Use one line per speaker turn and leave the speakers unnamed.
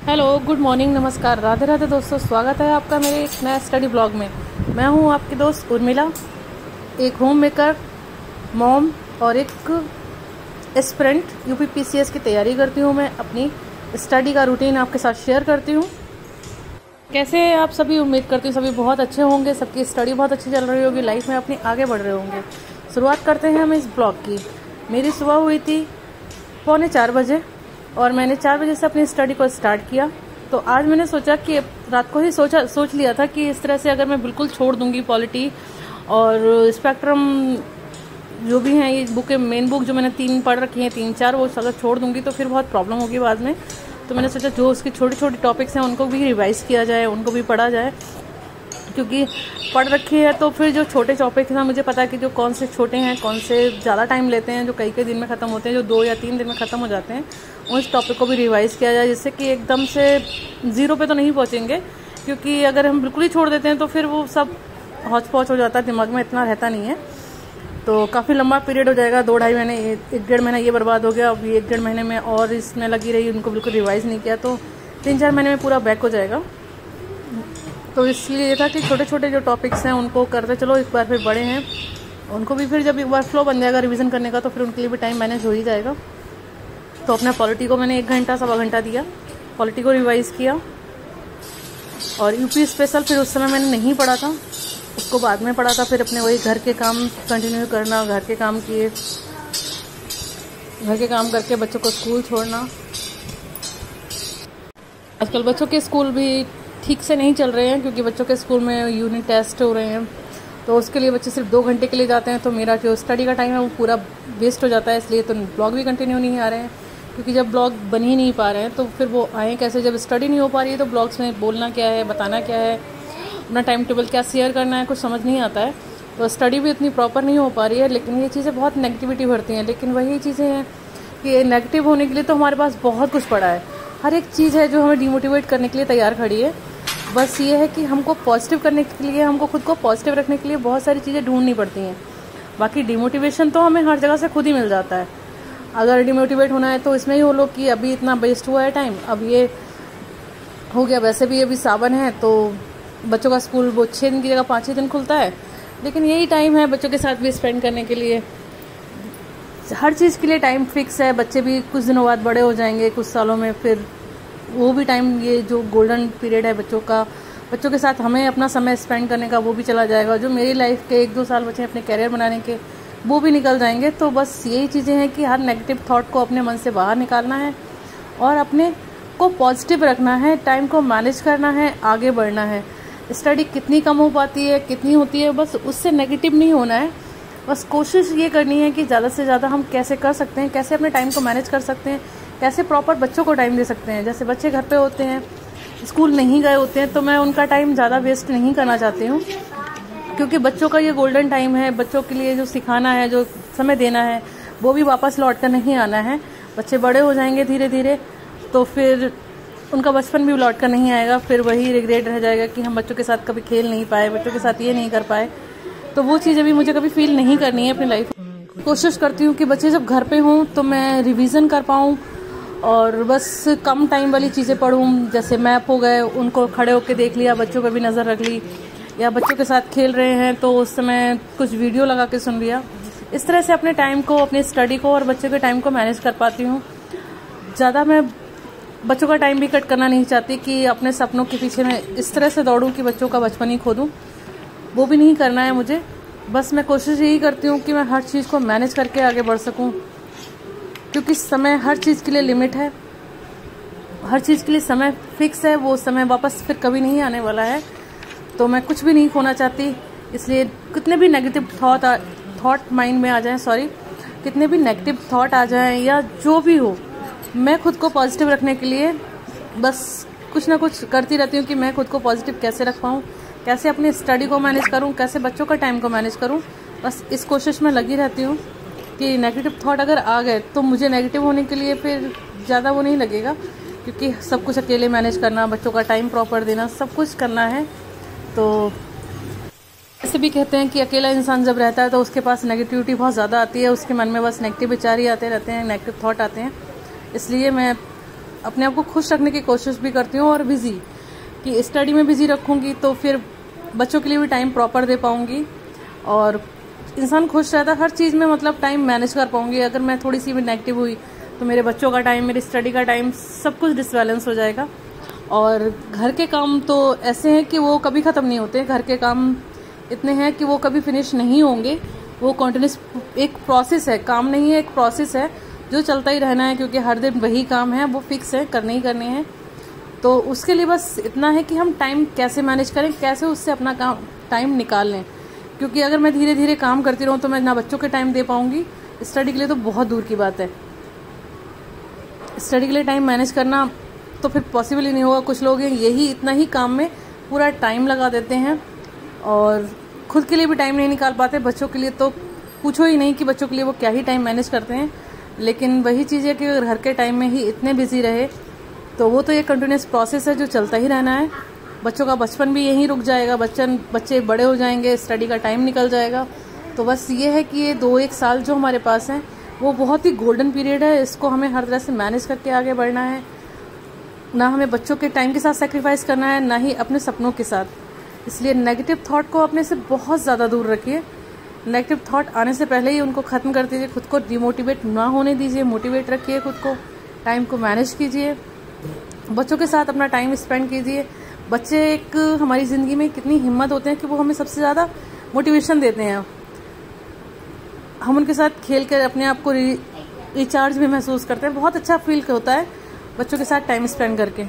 Hello, good morning, नमस्कार, राधे राधे दोस्तों। स्वागत है आपका मेरे एक नया स्टडी ब्लॉग में। मैं हूं आपकी दोस्त उर्मिला, एक होम मेकर, मॉम और एक एस्पिरेंट यूपीपीसीएस की तैयारी करती हूं। मैं अपनी स्टडी का रूटीन आपके साथ शेयर करती हूं। कैसे आप सभी, उम्मीद करती हूँ सभी बहुत अच्छे होंगे, सबकी स्टडी बहुत अच्छी चल रही होगी, लाइफ में अपनी आगे बढ़ रहे होंगे। शुरुआत करते हैं हम इस ब्लॉग की। मेरी सुबह हुई थी 3:45 बजे और मैंने 4 बजे से अपनी स्टडी को स्टार्ट किया। तो आज मैंने सोचा कि रात को ही सोच लिया था कि इस तरह से अगर मैं बिल्कुल छोड़ दूंगी पॉलिटी और स्पेक्ट्रम जो भी हैं, ये बुक, मेन बुक जो मैंने 3 पढ़ रखी हैं, 3-4, वो अगर छोड़ दूंगी तो फिर बहुत प्रॉब्लम होगी बाद में। तो मैंने सोचा जो उसकी छोटी छोटी टॉपिक्स हैं उनको भी रिवाइज किया जाए, उनको भी पढ़ा जाए, क्योंकि पढ़ रखी है तो फिर जो छोटे टॉपिक्स हैं मुझे पता है कि जो कौन से छोटे हैं, कौन से ज़्यादा टाइम लेते हैं, जो कई दिन में ख़त्म होते हैं, जो 2 या 3 दिन में ख़त्म हो जाते हैं, उस टॉपिक को भी रिवाइज़ किया जाए, जिससे कि एकदम से 0 पे तो नहीं पहुंचेंगे। क्योंकि अगर हम बिल्कुल ही छोड़ देते हैं तो फिर वो सब हौच पौच हो जाता है, दिमाग में इतना रहता नहीं है। तो काफ़ी लंबा पीरियड हो जाएगा, 2-2.5 महीने, 1-1.5 महीना ये बर्बाद हो गया। अभी 1-1.5 महीने में और इसमें लगी रही, उनको बिल्कुल रिवाइज़ नहीं किया तो 3-4 महीने में पूरा बैक हो जाएगा। तो इसलिए ये था कि छोटे छोटे जो टॉपिक्स हैं उनको करते चलो, एक बार फिर बड़े हैं उनको भी फिर जब एक बार फ्लो बन जाएगा रिवीजन करने का तो फिर उनके लिए भी टाइम मैनेज हो ही जाएगा। तो अपने पॉलिटी को मैंने 1 घंटा 1.25 घंटा दिया, पॉलिटी को रिवाइज़ किया। और यूपी स्पेशल फिर उस समय मैंने नहीं पढ़ा था, उसको बाद में पढ़ा था। फिर अपने वही घर के काम कंटिन्यू करना, घर के काम किए, घर के काम करके बच्चों को स्कूल छोड़ना। आजकल बच्चों के स्कूल भी ठीक से नहीं चल रहे हैं क्योंकि बच्चों के स्कूल में यूनिट टेस्ट हो रहे हैं, तो उसके लिए बच्चे सिर्फ 2 घंटे के लिए जाते हैं। तो मेरा जो स्टडी का टाइम है वो पूरा वेस्ट हो जाता है। इसलिए तो ब्लॉग भी कंटिन्यू नहीं आ रहे हैं, क्योंकि जब ब्लॉग बन ही नहीं पा रहे हैं तो फिर वो आए कैसे। जब स्टडी नहीं हो पा रही है तो ब्लॉग्स में बोलना क्या है, बताना क्या है, अपना टाइम टेबल क्या शेयर करना है, कुछ समझ नहीं आता है। तो स्टडी भी इतनी प्रॉपर नहीं हो पा रही है। लेकिन ये चीज़ें बहुत नेगेटिविटी भरती हैं। लेकिन वही चीज़ें हैं कि नेगेटिव होने के लिए तो हमारे पास बहुत कुछ पड़ा है। हर एक चीज़ है जो हमें डिमोटिवेट करने के लिए तैयार खड़ी है। बस ये है कि हमको पॉजिटिव करने के लिए, हमको खुद को पॉजिटिव रखने के लिए बहुत सारी चीज़ें ढूंढनी पड़ती हैं। बाकी डिमोटिवेशन तो हमें हर जगह से खुद ही मिल जाता है। अगर डिमोटिवेट होना है तो इसमें ही हो लो कि अभी इतना वेस्ट हुआ है टाइम, अब ये हो गया। वैसे भी अभी सावन है तो बच्चों का स्कूल वो 6 दिन की जगह 5 ही दिन खुलता है, लेकिन यही टाइम है बच्चों के साथ भी स्पेंड करने के लिए। हर चीज़ के लिए टाइम फिक्स है। बच्चे भी कुछ दिनों बाद बड़े हो जाएंगे, कुछ सालों में, फिर वो भी टाइम, ये जो गोल्डन पीरियड है बच्चों का, बच्चों के साथ हमें अपना समय स्पेंड करने का, वो भी चला जाएगा। जो मेरी लाइफ के 1-2 साल बचे अपने कैरियर बनाने के, वो भी निकल जाएंगे। तो बस यही चीज़ें हैं कि हर नेगेटिव थॉट को अपने मन से बाहर निकालना है और अपने को पॉजिटिव रखना है, टाइम को मैनेज करना है, आगे बढ़ना है। स्टडी कितनी कम हो पाती है, कितनी होती है, बस उससे नेगेटिव नहीं होना है। बस कोशिश ये करनी है कि ज़्यादा से ज़्यादा हम कैसे कर सकते हैं, कैसे अपने टाइम को मैनेज कर सकते हैं, कैसे प्रॉपर बच्चों को टाइम दे सकते हैं। जैसे बच्चे घर पे होते हैं, स्कूल नहीं गए होते हैं, तो मैं उनका टाइम ज़्यादा वेस्ट नहीं करना चाहती हूँ, क्योंकि बच्चों का ये गोल्डन टाइम है। बच्चों के लिए जो सिखाना है, जो समय देना है, वो भी वापस लौट कर नहीं आना है। बच्चे बड़े हो जाएंगे धीरे धीरे तो फिर उनका बचपन भी लौट कर नहीं आएगा। फिर वही रिग्रेट रह जाएगा कि हम बच्चों के साथ कभी खेल नहीं पाए, बच्चों के साथ ये नहीं कर पाए। तो वो चीज़ें भी मुझे कभी फील नहीं करनी है अपनी लाइफ। कोशिश करती हूँ कि बच्चे जब घर पे हों तो मैं रिवीजन कर पाऊँ और बस कम टाइम वाली चीज़ें पढूं। जैसे मैप हो गए, उनको खड़े होकर देख लिया, बच्चों पर भी नज़र रख ली, या बच्चों के साथ खेल रहे हैं तो उस समय कुछ वीडियो लगा के सुन लिया। इस तरह से अपने टाइम को, अपनी स्टडी को और बच्चों के टाइम को मैनेज कर पाती हूँ। ज़्यादा मैं बच्चों का टाइम भी कट करना नहीं चाहती कि अपने सपनों के पीछे मैं इस तरह से दौड़ूं कि बच्चों का बचपन ही खो दूं। वो भी नहीं करना है मुझे। बस मैं कोशिश यही करती हूँ कि मैं हर चीज़ को मैनेज करके आगे बढ़ सकूँ, क्योंकि समय, हर चीज़ के लिए लिमिट है, हर चीज़ के लिए समय फिक्स है। वो समय वापस फिर कभी नहीं आने वाला है। तो मैं कुछ भी नहीं खोना चाहती। इसलिए कितने भी नेगेटिव थॉट माइंड में आ जाएं, कितने भी नेगेटिव थॉट आ जाएं या जो भी हो, मैं खुद को पॉजिटिव रखने के लिए बस कुछ ना कुछ करती रहती हूँ कि मैं खुद को पॉजिटिव कैसे रख पाऊँ, कैसे अपनी स्टडी को मैनेज करूँ, कैसे बच्चों का टाइम को मैनेज करूँ। बस इस कोशिश में लगी रहती हूँ कि नेगेटिव थॉट अगर आ गए तो मुझे नेगेटिव होने के लिए फिर ज़्यादा वो नहीं लगेगा, क्योंकि सब कुछ अकेले मैनेज करना, बच्चों का टाइम प्रॉपर देना, सब कुछ करना है। तो ऐसे भी कहते हैं कि अकेला इंसान जब रहता है तो उसके पास नेगेटिविटी बहुत ज़्यादा आती है, उसके मन में बस नेगेटिव विचार ही आते रहते हैं, नेगेटिव थॉट आते हैं। इसलिए मैं अपने आप को खुश रखने की कोशिश भी करती हूँ और बिज़ी, कि स्टडी में बिज़ी रखूँगी तो फिर बच्चों के लिए भी टाइम प्रॉपर दे पाऊँगी और इंसान खुश रहता है हर चीज़ में, मतलब टाइम मैनेज कर पाऊँगी। अगर मैं थोड़ी सी भी नेगेटिव हुई तो मेरे बच्चों का टाइम, मेरी स्टडी का टाइम, सब कुछ डिसबैलेंस हो जाएगा। और घर के काम तो ऐसे हैं कि वो कभी ख़त्म नहीं होते। घर के काम इतने हैं कि वो कभी फिनिश नहीं होंगे। वो कॉन्टिन्यूस एक प्रोसेस है, काम नहीं है, एक प्रोसेस है जो चलता ही रहना है, क्योंकि हर दिन वही काम है, वो फिक्स है, करने ही करने हैं। तो उसके लिए बस इतना है कि हम टाइम कैसे मैनेज करें, कैसे उससे अपना काम टाइम निकाल लें। क्योंकि अगर मैं धीरे धीरे काम करती रहूँ तो मैं ना बच्चों के टाइम दे पाऊँगी, स्टडी के लिए तो बहुत दूर की बात है। स्टडी के लिए टाइम मैनेज करना तो फिर पॉसिबल ही नहीं होगा। कुछ लोग हैं यही इतना ही काम में पूरा टाइम लगा देते हैं और खुद के लिए भी टाइम नहीं निकाल पाते। बच्चों के लिए तो पूछो ही नहीं कि बच्चों के लिए वो क्या ही टाइम मैनेज करते हैं। लेकिन वही चीज़ है कि अगर घर के टाइम में ही इतने बिजी रहे तो वो तो एक कंटिन्यूस प्रोसेस है जो चलता ही रहना है। बच्चों का बचपन भी यहीं रुक जाएगा, बच्चे बड़े हो जाएंगे, स्टडी का टाइम निकल जाएगा। तो बस ये है कि ये 2-1 साल जो हमारे पास हैं वो बहुत ही गोल्डन पीरियड है। इसको हमें हर तरह से मैनेज करके आगे बढ़ना है। ना हमें बच्चों के टाइम के साथ सेक्रीफाइस करना है, ना ही अपने सपनों के साथ। इसलिए नेगेटिव थॉट को अपने से बहुत ज़्यादा दूर रखिए। नेगेटिव थॉट आने से पहले ही उनको ख़त्म कर दीजिए। खुद को डिमोटिवेट ना होने दीजिए, मोटिवेट रखिए खुद को। टाइम को मैनेज कीजिए, बच्चों के साथ अपना टाइम स्पेंड कीजिए। बच्चे एक हमारी ज़िंदगी में कितनी हिम्मत होते हैं कि वो हमें सबसे ज़्यादा मोटिवेशन देते हैं। हम उनके साथ खेल कर अपने आप को रिचार्ज भी महसूस करते हैं। बहुत अच्छा फील होता है बच्चों के साथ टाइम स्पेंड करके।